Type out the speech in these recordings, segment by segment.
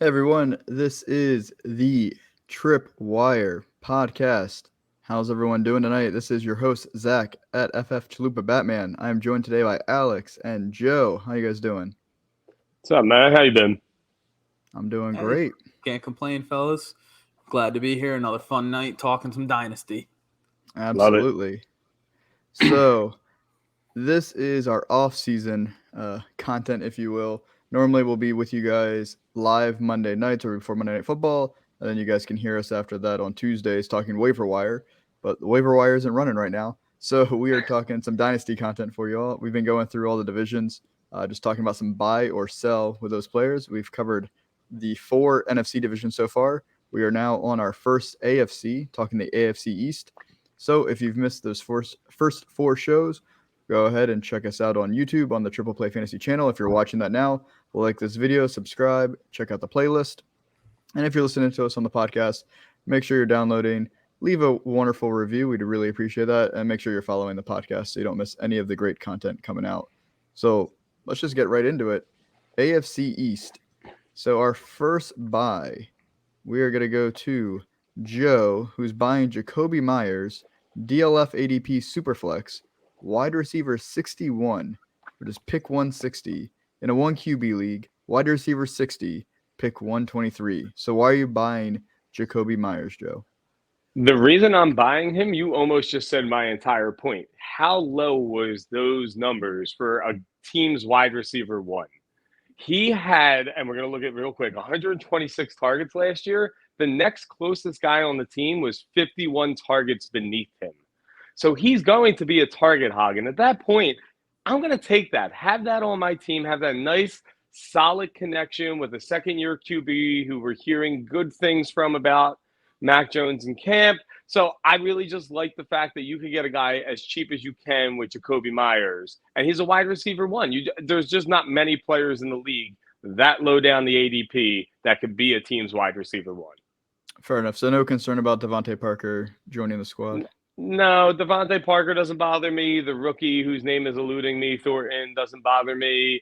Hey everyone, this is the Trip Wire podcast. How's everyone doing tonight? This is your host Zach at FF Chalupa Batman. I am joined today by Alex and Joe. How you guys doing? What's up, man? How you been? I'm doing Hey, great. can't complain, fellas. Glad to be here. Another fun night talking some Dynasty. Love it. Absolutely. So, this is our off-season content, if you will. Normally, we'll be with you guys live Monday nights or before Monday Night Football, and then you guys can hear us after that on Tuesdays talking waiver wire. But the waiver wire isn't running right now, so we are talking some Dynasty content for you all. We've been going through all the divisions, just talking about some buy or sell with those players. We've covered the 4 NFC divisions so far. We are now on our first AFC, talking the AFC East. So if you've missed those first 4 shows, go ahead and check us out on YouTube on the Triple Play Fantasy channel. If you're watching that now, like this video, subscribe, check out the playlist. And if you're listening to us on the podcast, make sure you're downloading, leave a wonderful review. We'd really appreciate that. And make sure you're following the podcast so you don't miss any of the great content coming out. So let's just get right into it. AFC East. So our first buy, we are going to go to Joe, who's buying Jacoby Myers, DLF ADP Superflex, wide receiver 61, or just pick 160 in a 1 QB league, wide receiver 60, pick 123. So why are you buying Jacoby Myers, Joe? The reason I'm buying him, you almost just said my entire point. How low was those numbers for a team's wide receiver 1? He had, and we're going to look at real quick, 126 targets last year. The next closest guy on the team was 51 targets beneath him. So he's going to be a target hog. And at that point, I'm going to take that, have that on my team, have that nice, solid connection with a second-year QB who we're hearing good things from about Mac Jones in camp. So I really just like the fact that you can get a guy as cheap as you can with Jacoby Myers, and he's a wide receiver 1. There's just not many players in the league that low down the ADP that could be a team's wide receiver 1. Fair enough. So no concern about Devontae Parker joining the squad? No, Devontae Parker doesn't bother me. The rookie whose name is eluding me, Thornton, doesn't bother me.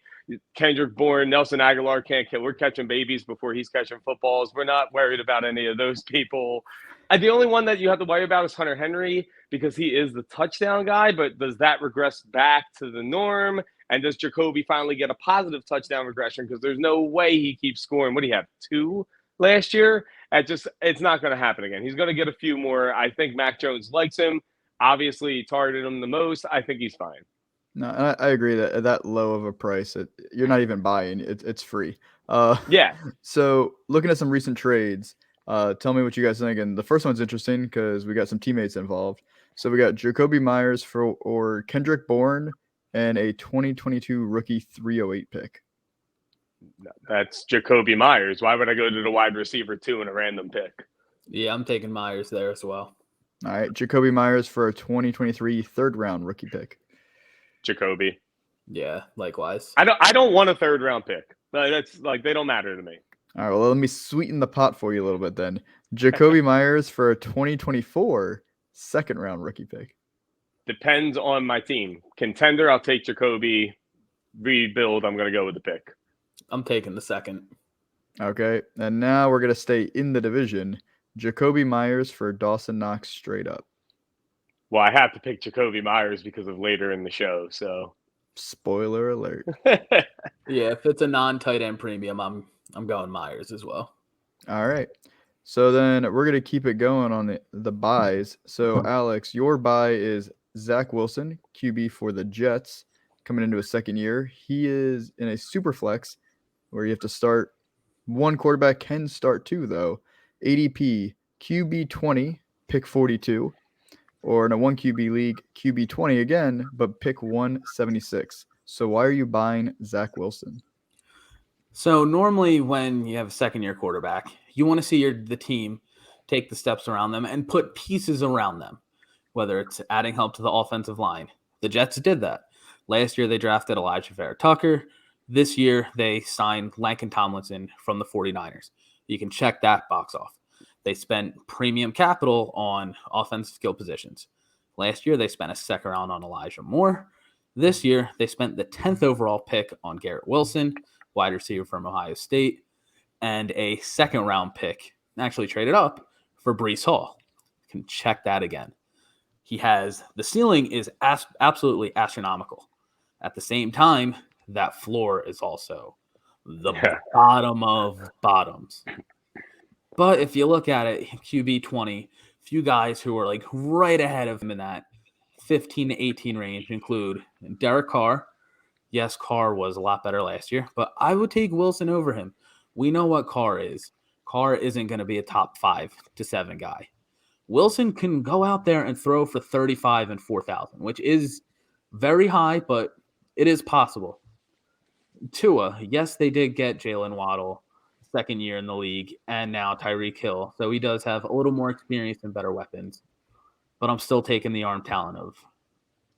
Kendrick Bourne, Nelson Aguilar can't kill. We're catching babies before he's catching footballs. We're not worried about any of those people. The only one that you have to worry about is Hunter Henry because he is the touchdown guy, but does that regress back to the norm? And does Jacoby finally get a positive touchdown regression? Because there's no way he keeps scoring. What do you have, 2 last year? It's not going to happen again. He's going to get a few more. I think Mac Jones likes him. Obviously, he targeted him the most. I think he's fine. No, I agree that at that low of a price, you're not even buying. It's free. Yeah. So looking at some recent trades, tell me what you guys think. And the first one's interesting because we got some teammates involved. So we got Jacoby Myers or Kendrick Bourne and a 2022 rookie 308 pick. That's Jacoby Myers. Why would I go to the wide receiver 2 in a random pick? Yeah, I'm taking Myers there as well. All right, Jacoby Myers for a 2023 third-round rookie pick. Jacoby. Yeah, likewise. I don't want a third-round pick. That's like they don't matter to me. All right, well, let me sweeten the pot for you a little bit then. Jacoby Myers for a 2024 second-round rookie pick. Depends on my team. Contender, I'll take Jacoby. Rebuild, I'm going to go with the pick. I'm taking the second. Okay, and now we're going to stay in the division. Jacoby Myers for Dawson Knox straight up. Well, I have to pick Jacoby Myers because of later in the show, so. Spoiler alert. Yeah, if it's a non-tight end premium, I'm going Myers as well. All right. So then we're going to keep it going on the buys. So, Alex, your buy is Zach Wilson, QB for the Jets, coming into his second year. He is in a super flex where you have to start one quarterback, can start 2, though. ADP, QB 20, pick 42. Or in a 1 QB league, QB 20 again, but pick 176. So why are you buying Zach Wilson? So normally when you have a second-year quarterback, you want to see the team take the steps around them and put pieces around them, whether it's adding help to the offensive line. The Jets did that. Last year, they drafted Elijah Vera-Tucker. This year, they signed Laken Tomlinson from the 49ers. You can check that box off. They spent premium capital on offensive skill positions. Last year, they spent a second round on Elijah Moore. This year, they spent the 10th overall pick on Garrett Wilson, wide receiver from Ohio State. and a second-round pick, actually traded up for Breece Hall. You can check that again. The ceiling is absolutely astronomical. At the same time, that floor is also the bottom of bottoms. But if you look at it, QB 20, few guys who are like right ahead of him in that 15 to 18 range include Derek Carr. Yes, Carr was a lot better last year, but I would take Wilson over him. We know what Carr is. Carr isn't going to be a top 5 to 7 guy. Wilson can go out there and throw for 35 and 4,000, which is very high, but it is possible. Tua, yes, they did get Jalen Waddle, second year in the league, and now Tyreek Hill. So he does have a little more experience and better weapons. But I'm still taking the arm talent of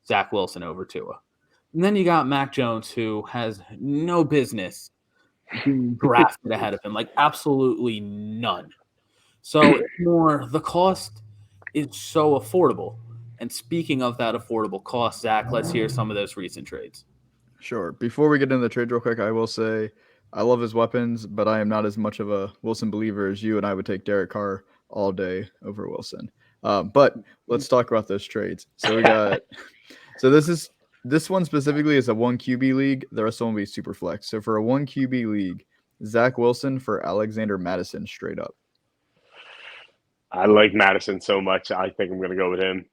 Zach Wilson over Tua. And then you got Mac Jones, who has no business being drafted ahead of him, like absolutely none. So it's more, the cost is so affordable. And speaking of that affordable cost, Zach, let's hear some of those recent trades. Sure. Before we get into the trade real quick, I will say I love his weapons, but I am not as much of a Wilson believer as you, and I would take Derek Carr all day over Wilson. But let's talk about those trades. So we got this one specifically is a 1 QB league. The rest of them will be super flex. So for a 1 QB league, Zach Wilson for Alexander Madison straight up. I like Madison so much. I think I'm going to go with him.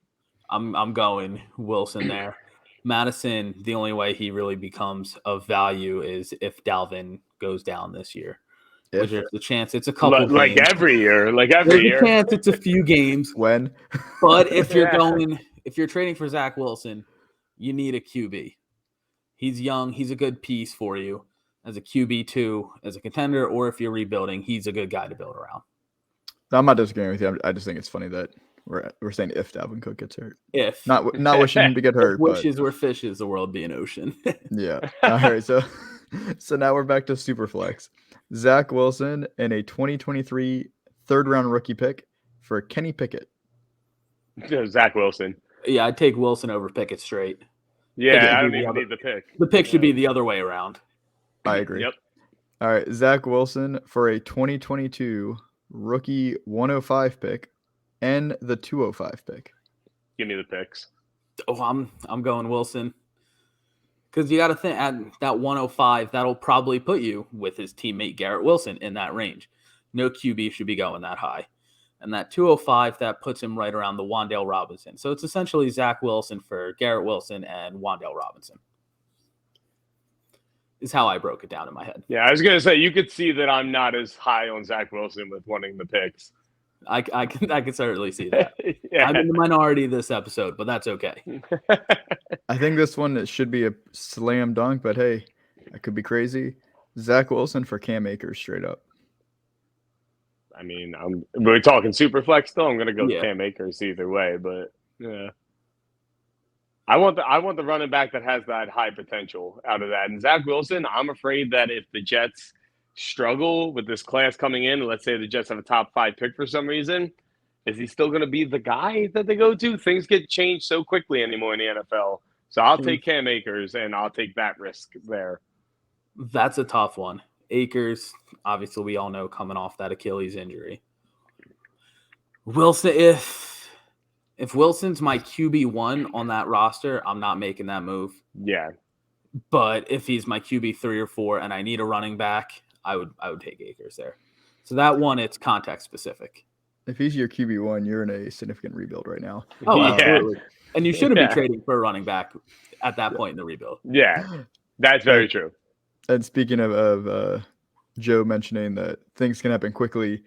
I'm going Wilson there. Madison, the only way he really becomes of value is if Dalvin goes down this year. Which there's a chance it's a couple games. Like every year. There's a chance it's a few games. When? But if you're trading for Zach Wilson, you need a QB. He's young. He's a good piece for you as a QB2, as a contender, or if you're rebuilding, he's a good guy to build around. I'm not disagreeing with you. I just think it's funny that we're saying if Dalvin Cook gets hurt. If. Not wishing him to get hurt. Wishes were fishes, the world be an ocean. Yeah. All right. So now we're back to Superflex. Zach Wilson and a 2023 third-round rookie pick for Kenny Pickett. Zach Wilson. Yeah, I'd take Wilson over Pickett straight. Yeah, I don't even need the pick. The pick should be the other way around. I agree. Yep. All right, Zach Wilson for a 2022 rookie 105 pick and the 205 pick. Give me the picks. Oh, I'm going Wilson. Because you got to think at that 105, that'll probably put you with his teammate Garrett Wilson in that range. No QB should be going that high. And that 205, that puts him right around the Wan'Dale Robinson. So it's essentially Zach Wilson for Garrett Wilson and Wan'Dale Robinson. Is how I broke it down in my head. Yeah, I was going to say, you could see that I'm not as high on Zach Wilson with wanting the picks. I can certainly see that. Yeah. I'm in the minority this episode, but that's okay. I think this one should be a slam dunk, but hey, I could be crazy. Zach Wilson for Cam Akers straight up. I mean, we're talking super flex still. I'm going to go Cam Akers either way, but yeah. I want the running back that has that high potential out of that. And Zach Wilson, I'm afraid that if the Jets struggle with this class coming in, let's say the Jets have a top 5 pick for some reason, is he still going to be the guy that they go to? Things get changed so quickly anymore in the NFL. So I'll take Cam Akers, and I'll take that risk there. That's a tough one. Akers, obviously, we all know coming off that Achilles injury. Wilson, if Wilson's my QB1 on that roster, I'm not making that move. Yeah. But if he's my QB3 or 4 and I need a running back, I would take Akers there. So that one, it's context specific. If he's your QB1, you're in a significant rebuild right now. Oh, absolutely. And you shouldn't be trading for a running back at that point in the rebuild. Yeah, that's very true. And speaking of Joe mentioning that things can happen quickly,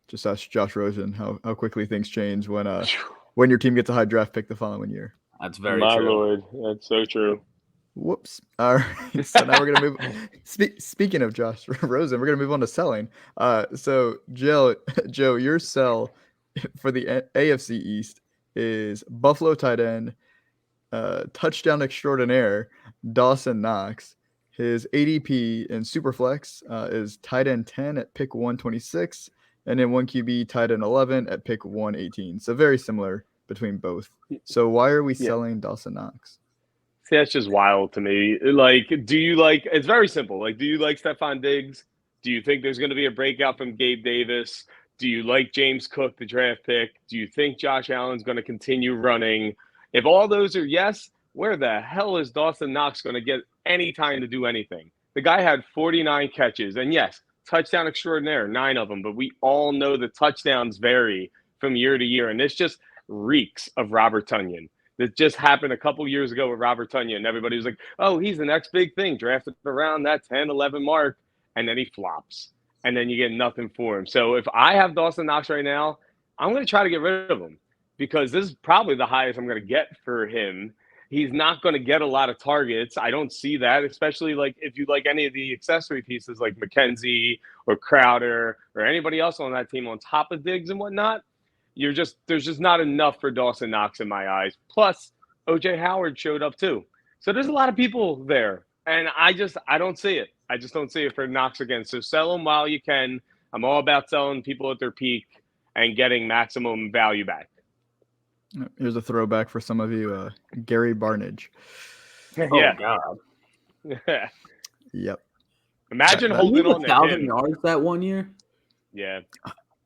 just ask Josh Rosen how quickly things change when your team gets a high draft pick the following year. That's very true. My true. Lord, that's so true. Whoops. All right. So now we're going to move. Speaking of Josh Rosen, we're going to move on to selling. So, Joe, your sell for the AFC East is Buffalo tight end, touchdown extraordinaire, Dawson Knox. His ADP in Superflex is tight end 10 at pick 126, and then 1 QB tight end 11 at pick 118. So very similar between both. So why are we selling Dawson Knox? See, that's just wild to me. Like, do you like? It's very simple. Like, do you like Stephon Diggs? Do you think there's going to be a breakout from Gabe Davis? Do you like James Cook, the draft pick? Do you think Josh Allen's going to continue running? If all those are yes, where the hell is Dawson Knox going to get any time to do anything? The guy had 49 catches, and yes, touchdown extraordinaire, 9 of them, but we all know the touchdowns vary from year to year, and this just reeks of Robert Tonyan. That just happened a couple years ago with Robert Tonyan, and everybody was like, oh, he's the next big thing, drafted around that 10, 11 mark, and then he flops, and then you get nothing for him. So if I have Dawson Knox right now, I'm going to try to get rid of him because this is probably the highest I'm going to get for him. He's not going to get a lot of targets. I don't see that, especially like if you like any of the accessory pieces like McKenzie or Crowder or anybody else on that team on top of Diggs and whatnot. There's just not enough for Dawson Knox in my eyes. Plus, OJ Howard showed up too. So there's a lot of people there. And I don't see it. I just don't see it for Knox again. So sell them while you can. I'm all about selling people at their peak and getting maximum value back. Here's a throwback for some of you. Gary Barnage. Yeah. God. Yep. Imagine holding on to 1,000 him. yards that 1 year. Yeah.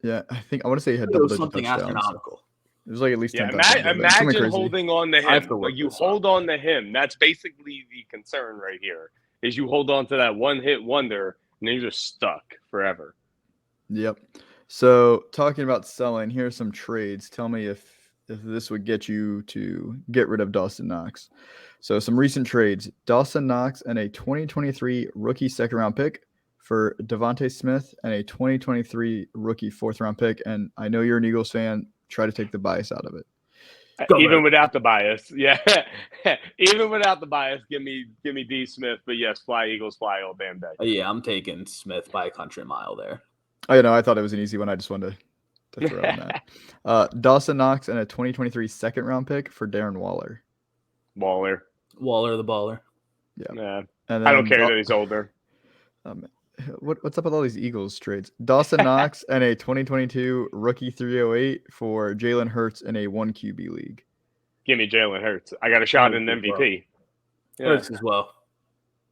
Yeah, I want to say he had It was double-digit something touchdowns. astronomical. It was like at least 10 Yeah, touchdowns. Something imagine crazy. holding on to I have him. to look Like you this hold on to him. That's basically the concern right here. Is you hold on to that one-hit wonder, and then you're just stuck forever. Yep. So talking about selling, here's some trades. Tell me if this would get you to get rid of Dawson Knox. So some recent trades: Dawson Knox and a 2023 rookie second-round pick for Devontae Smith and a 2023 rookie fourth-round pick. And I know you're an Eagles fan. Try to take the bias out of it. Even without the bias, yeah. Even without the bias, give me D Smith. But yes, fly Eagles, fly all damn day. Yeah, I'm taking Smith by a country mile there. Oh, I thought it was an easy one. I just wanted to throw in that. Dawson Knox and a 2023 second-round pick for Darren Waller. Waller the baller. Yeah. Nah, And I don't care that he's older. What's up with all these Eagles trades? Dawson Knox and a 2022 rookie 308 for Jalen Hurts in a 1 QB league. Give me Jalen Hurts. I got a shot in MVP. Yeah. Hurts as well.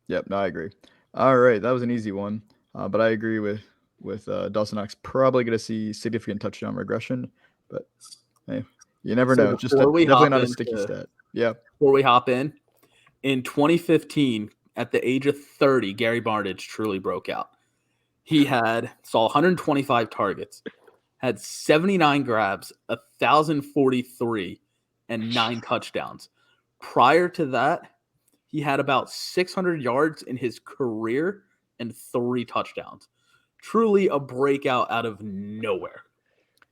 Yep, no, I agree. All right, that was an easy one. But I agree with Dawson Knox probably going to see significant touchdown regression. But hey, you never know. Just definitely not a sticky stat. Yeah. Before we hop in 2015, at the age of 30, Gary Barnage truly broke out. He saw 125 targets, had 79 grabs, 1,043, and 9 touchdowns. Prior to that, he had about 600 yards in his career and 3 touchdowns. Truly a breakout out of nowhere.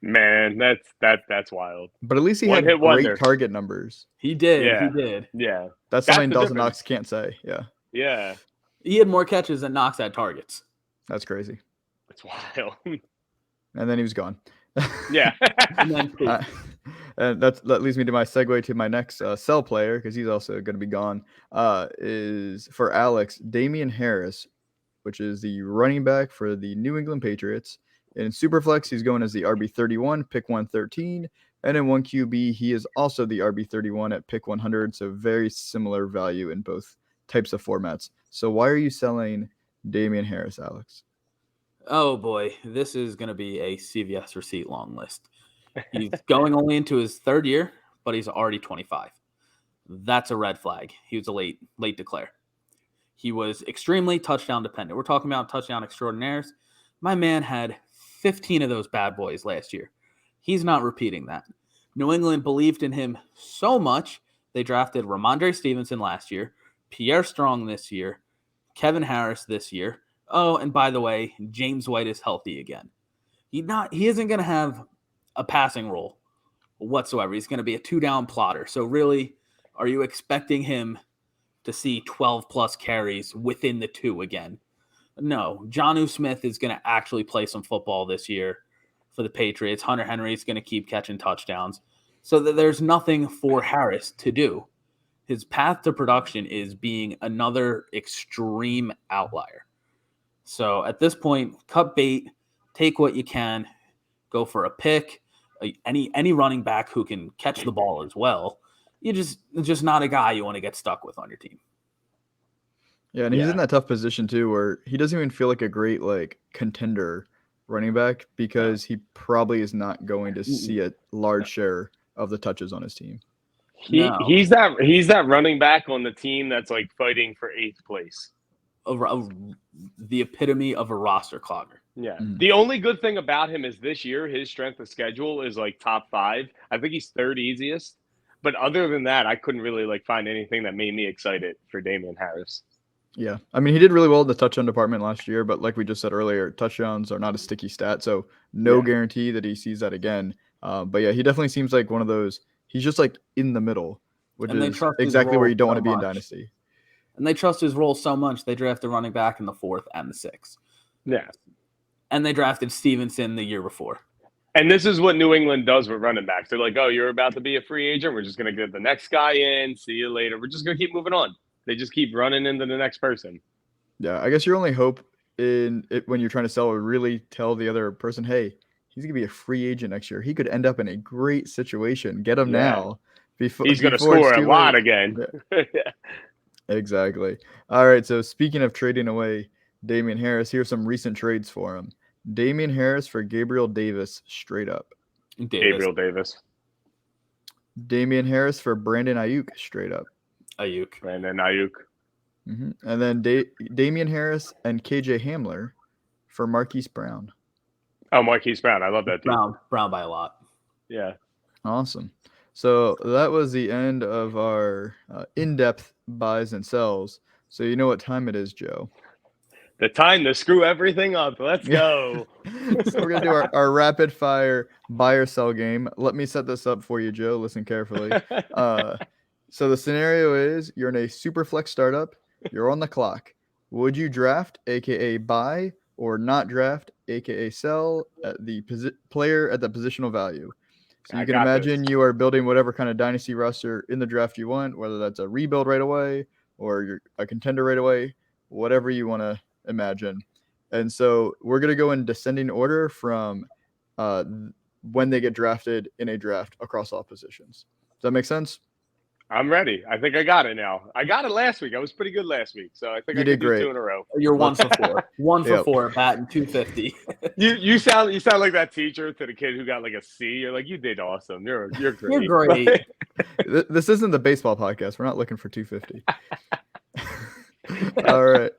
Man, that's wild. But at least he had great target numbers. He did. Yeah. He did. Yeah. That's something Dawson Knox can't say. Yeah. Yeah. He had more catches than Knox had targets. That's crazy. That's wild. And then he was gone. Yeah. And that leads me to my segue to my next sell player, because he's also going to be gone, is for Alex, Damien Harris, which is the running back for the New England Patriots. In Superflex, he's going as the RB31, pick 113. And in 1 QB, he is also the RB31 at pick 100. So very similar value in both types of formats. So why are you selling Damien Harris, Alex? Oh boy, this is going to be a CVS receipt long list. He's going only into his 3rd year, but he's already 25. That's a red flag. He was a late declare. He was extremely touchdown dependent. We're talking about touchdown extraordinaires. My man had 15 of those bad boys last year. He's not repeating that. New England believed in him so much, they drafted Ramondre Stevenson last year, Pierre Strong this year, Kevin Harris this year. Oh, and by the way, James White is healthy again. He isn't going to have a passing role whatsoever. He's going to be a 2-down plotter. So really, are you expecting him to see 12-plus carries within the 2 again? No. Jonnu Smith is going to actually play some football this year for the Patriots. Hunter Henry is going to keep catching touchdowns. So that there's nothing for Harris to do. His path to production is being another extreme outlier. So at this point, cut bait, take what you can, go for a pick, any running back who can catch the ball as well. You're just not a guy you want to get stuck with on your team. Yeah, and he's in that tough position too, where he doesn't even feel like a great like contender running back because he probably is not going to see a large share of the touches on his team. He's that running back on the team that's like fighting for 8th place. The epitome of a roster clogger. Yeah. The only good thing about him is this year his strength of schedule is like top 5. I think he's 3rd easiest. But other than that, I couldn't really like find anything that made me excited for Damien Harris. Yeah. I mean, he did really well in the touchdown department last year, but like we just said earlier, touchdowns are not a sticky stat, so no guarantee that he sees that again. But yeah, he definitely seems like one of those. He's just like in the middle, which is exactly where you don't want to be in Dynasty. And they trust his role so much, they drafted running back in the 4th and the 6th. Yeah. And they drafted Stevenson the year before. And this is what New England does with running backs. They're like, oh, you're about to be a free agent. We're just going to get the next guy in. See you later. We're just going to keep moving on. They just keep running into the next person. Yeah, I guess your only hope in it when you're trying to sell or really tell the other person, hey, he's going to be a free agent next year. He could end up in a great situation. Get him now. He's going to score a lot again. Yeah. Exactly. All right, so speaking of trading away Damien Harris, here's some recent trades for him. Damien Harris for Gabriel Davis, straight up. Gabriel Davis. Damien Harris for Brandon Ayuk, straight up. Brandon Ayuk. Mm-hmm. And then Damien Harris and KJ Hamler for Marquise Brown. Oh, Marquise Brown. I love that dude. Brown by a lot. Yeah. Awesome. So that was the end of our in-depth buys and sells. So you know what time it is, Joe. The time to screw everything up. Let's go. So we're going to do our rapid fire buy or sell game. Let me set this up for you, Joe. Listen carefully. So the scenario is you're in a super flex startup. You're on the clock. Would you draft, a.k.a. buy, or not draft, a.k.a. sell at the player at the positional value? So you can imagine you are building whatever kind of dynasty roster in the draft you want, whether that's a rebuild right away or you're a contender right away, whatever you want to imagine. And so we're going to go in descending order from when they get drafted in a draft across all positions. Does that make sense? I'm ready. I think I got it now. I got it last week. I was pretty good last week, so I think I did great. 2 in a row. You're 1 for 4. 1 for 4, batting 250. You sound like that teacher to the kid who got like a C. You're like, you did awesome. You're great. You're great. This isn't the baseball podcast. We're not looking for 250. All right.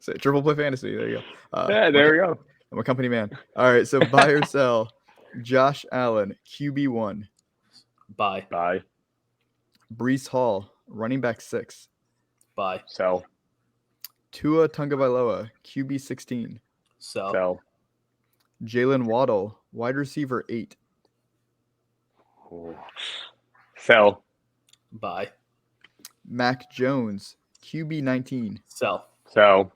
So triple play fantasy. There you go. There we go. I'm a company man. All right. So buy or sell. Josh Allen, QB1. Buy. Breece Hall, running back 6. Buy. Sell. Tua Tagovailoa, QB 16. Sell. Jalen Waddle, wide receiver 8. Sell. Buy. Mac Jones, QB 19. Sell. That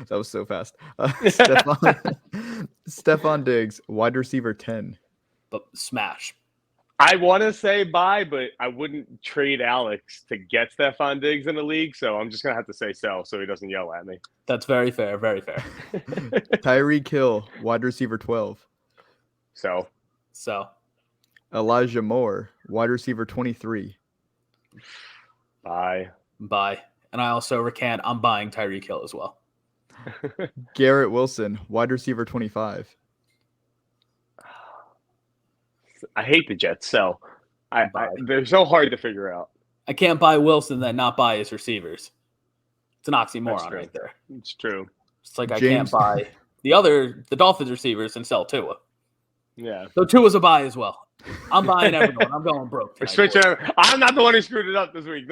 was so fast. Stephon Diggs, wide receiver 10. But smash. I want to say buy, but I wouldn't trade Alex to get Stephon Diggs in the league, so I'm just going to have to say sell so he doesn't yell at me. That's very fair, very fair. Tyreek Hill, wide receiver 12. So. Elijah Moore, wide receiver 23. Buy. And I also recant, I'm buying Tyreek Hill as well. Garrett Wilson, wide receiver 25. I hate the Jets, so they're so hard to figure out. I can't buy Wilson then not buy his receivers. It's an oxymoron right there. It's true. It's like I can't buy the Dolphins receivers and sell Tua. Yeah. So Tua's a buy as well. I'm buying everyone. I'm going broke. I'm not the one who screwed it up this week.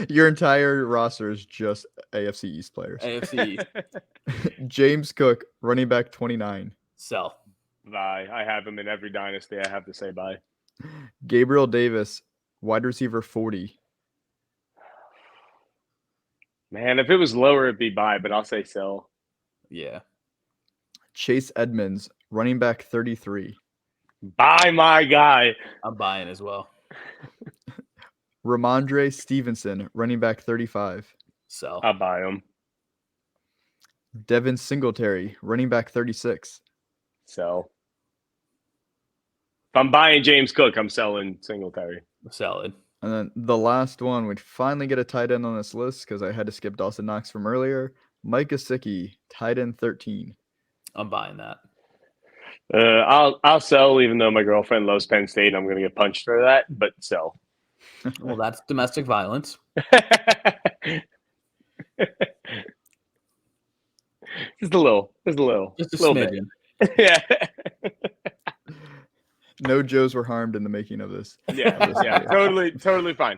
Your entire roster is just AFC East players. AFC East. James Cook, running back 29. Sell. Buy. I have him in every dynasty. I have to say buy. Gabriel Davis, wide receiver 40. Man, if it was lower, it'd be buy, but I'll say sell. Yeah. Chase Edmonds, running back 33. Buy my guy. I'm buying as well. Ramondre Stevenson, running back 35. Sell. I'll buy him. Devin Singletary, running back 36. Sell. If I'm buying James Cook, I'm selling Singletary. Selling. And then the last one, we'd finally get a tight end on this list because I had to skip Dawson Knox from earlier. Mike Gesicki, tight end 13. I'm buying that. I'll sell, even though my girlfriend loves Penn State. And I'm going to get punched for that, but sell. Well, that's domestic violence. Just a little. Just a little smidgen. bit. Yeah. No Joes were harmed in the making of this. Yeah. Totally fine.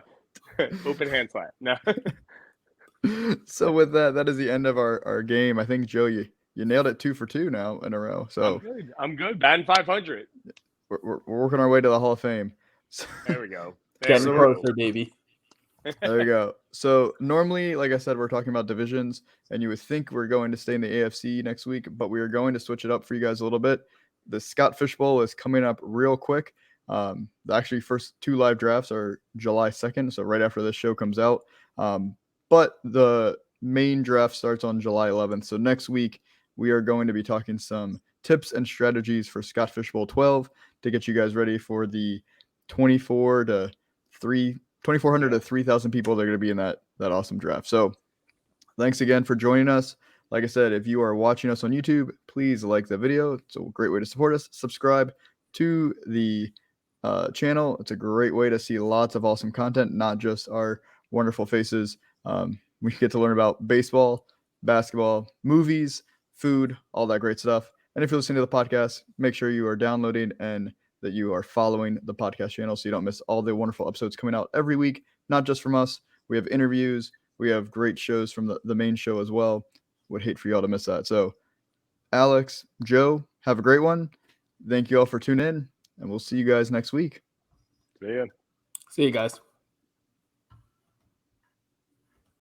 Open hand slap. No. So with that is the end of our game. I think, Joe, you nailed it 2 for 2 now in a row. So I'm good. Batting 500. We're working our way to the Hall of Fame. So, there we go. Getting closer, baby. There we go. So normally, like I said, we're talking about divisions, and you would think we're going to stay in the AFC next week, but we are going to switch it up for you guys a little bit. The Scott Fish Bowl is coming up real quick. The actually first 2 live drafts are July 2nd, so right after this show comes out. But the main draft starts on July 11th. So next week, we are going to be talking some tips and strategies for Scott Fish Bowl 12 to get you guys ready for the 2,400 to 3,000 people that are going to be in that awesome draft. So thanks again for joining us. Like I said, if you are watching us on YouTube, please like the video. It's a great way to support us. Subscribe to the channel. It's a great way to see lots of awesome content, not just our wonderful faces. We get to learn about baseball, basketball, movies, food, all that great stuff. And if you're listening to the podcast, make sure you are downloading and that you are following the podcast channel so you don't miss all the wonderful episodes coming out every week, not just from us. We have interviews. We have great shows from the main show as well. Would hate for y'all to miss that. So, Alex, Joe, have a great one. Thank you all for tuning in, and we'll see you guys next week. See ya. See you guys.